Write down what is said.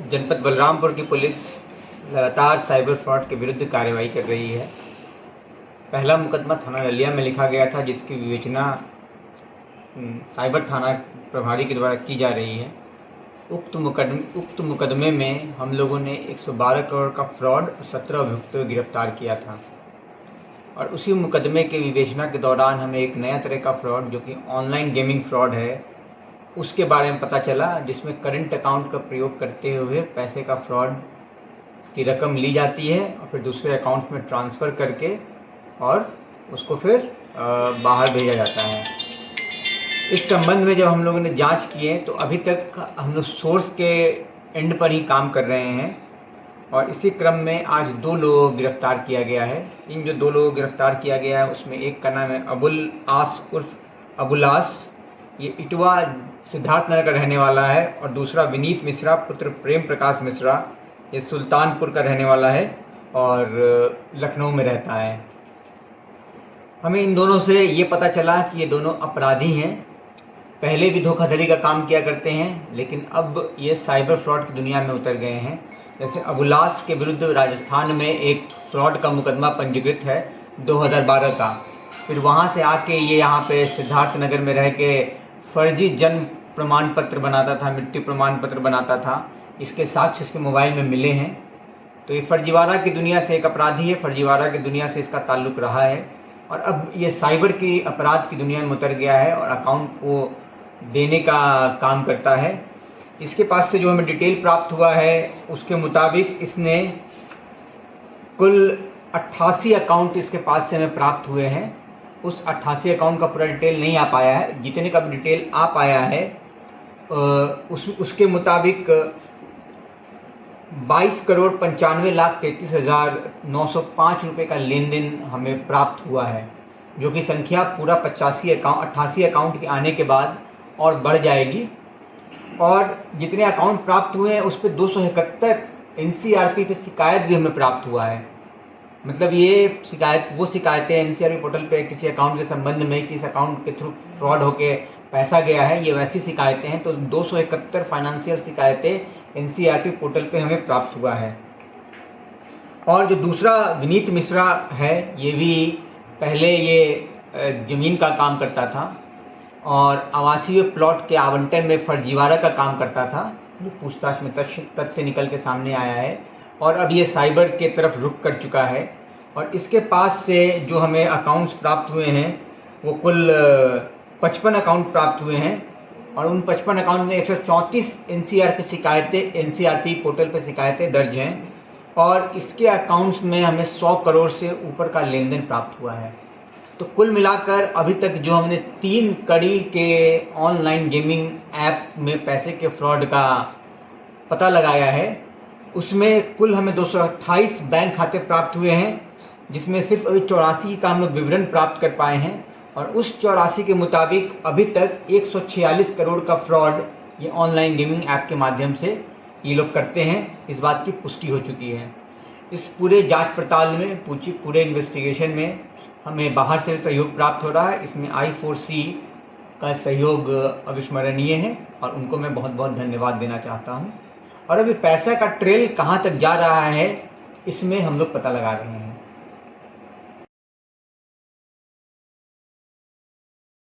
जनपद बलरामपुर की पुलिस लगातार साइबर फ्रॉड के विरुद्ध कार्रवाई कर रही है। पहला मुकदमा थाना ललिया में लिखा गया था, जिसकी विवेचना साइबर थाना प्रभारी के द्वारा की जा रही है। उक्त मुकदमे में हम लोगों ने 112 करोड़ का फ्रॉड और 17 अभियुक्तों को गिरफ्तार किया था। और उसी मुकदमे के विवेचना के दौरान हमें एक नया तरह का फ्रॉड, जो कि ऑनलाइन गेमिंग फ्रॉड है, उसके बारे में पता चला, जिसमें करंट अकाउंट का प्रयोग करते हुए पैसे का फ्रॉड की रकम ली जाती है और फिर दूसरे अकाउंट में ट्रांसफ़र करके और उसको फिर बाहर भेजा जाता है। इस संबंध में जब हम लोगों ने जांच किए तो अभी तक हम लोग सोर्स के एंड पर ही काम कर रहे हैं और इसी क्रम में आज 2 लोगों को गिरफ्तार किया गया है। इन जो 2 लोगों को गिरफ्तार किया गया है उसमें एक का नाम है अबुल आस उर्फ अबुलास, ये इटवा सिद्धार्थनगर का रहने वाला है, और दूसरा विनीत मिश्रा पुत्र प्रेम प्रकाश मिश्रा, ये सुल्तानपुर का रहने वाला है और लखनऊ में रहता है। हमें इन दोनों से ये पता चला कि ये दोनों अपराधी हैं, पहले भी धोखाधड़ी का काम किया करते हैं, लेकिन अब ये साइबर फ्रॉड की दुनिया में उतर गए हैं। जैसे अबुलास के विरुद्ध राजस्थान में एक फ्रॉड का मुकदमा पंजीकृत है 2012 का, फिर वहाँ से आके ये यहाँ पे सिद्धार्थनगर में रह के फर्जी जन्म प्रमाण पत्र बनाता था, मृत्यु प्रमाण पत्र बनाता था। इसके साक्ष्य इसके मोबाइल में मिले हैं। तो ये फर्जीवाड़ा की दुनिया से एक अपराधी है, फर्जीवाड़ा की दुनिया से इसका ताल्लुक़ रहा है और अब ये साइबर की अपराध की दुनिया में उतर गया है और अकाउंट को देने का काम करता है। इसके पास से जो हमें डिटेल प्राप्त हुआ है उसके मुताबिक इसने कुल 88 अकाउंट इसके पास से हमें प्राप्त हुए हैं। उस 88 अकाउंट का पूरा डिटेल नहीं आ पाया है, जितने का भी डिटेल आ पाया है उसके मुताबिक 22,95,33,905 रुपये का लेन देन हमें प्राप्त हुआ है, जो कि संख्या पूरा 88 अकाउंट के आने के बाद और बढ़ जाएगी। और जितने अकाउंट प्राप्त हुए हैं उस पर 271 NCRP पे शिकायत भी हमें प्राप्त हुआ है। मतलब ये वो शिकायतें NCRP पोर्टल पे किसी अकाउंट के संबंध में कि इस अकाउंट के थ्रू फ्रॉड होके पैसा गया है, ये वैसी शिकायतें हैं। तो 271 फाइनेंशियल शिकायतें NCRP पोर्टल पे हमें प्राप्त हुआ है। और जो दूसरा विनीत मिश्रा है, ये भी पहले ये ज़मीन का काम करता था और आवासीय प्लॉट के आवंटन में फर्जीवाड़ा का काम करता था, जो पूछताछ में तथ्य निकल के सामने आया है और अब ये साइबर के तरफ रुख कर चुका है। और इसके पास से जो हमें अकाउंट्स प्राप्त हुए हैं वो कुल 55 अकाउंट प्राप्त हुए हैं और उन 55 अकाउंट में 134 NCRP पोर्टल पर शिकायतें दर्ज हैं और इसके अकाउंट्स में हमें 100 करोड़ से ऊपर का लेन देन प्राप्त हुआ है। तो कुल मिलाकर अभी तक जो हमने 3 कड़ी के ऑनलाइन गेमिंग ऐप में पैसे के फ्रॉड का पता लगाया है, उसमें कुल हमें 228 बैंक खाते प्राप्त हुए हैं, जिसमें सिर्फ अभी 84 का हम विवरण प्राप्त कर पाए हैं और उस 84 के मुताबिक अभी तक 146 करोड़ का फ्रॉड ये ऑनलाइन गेमिंग ऐप के माध्यम से ये लोग करते हैं, इस बात की पुष्टि हो चुकी है। इस पूरे जांच पड़ताल में पूरे इन्वेस्टिगेशन में हमें बाहर से सहयोग प्राप्त हो रहा है। इसमें I4C का सहयोग अविस्मरणीय है और उनको मैं बहुत बहुत धन्यवाद देना चाहता हूँ। और अभी पैसा का ट्रेल कहाँ तक जा रहा है इसमें हम लोग पता लगा रहे हैं।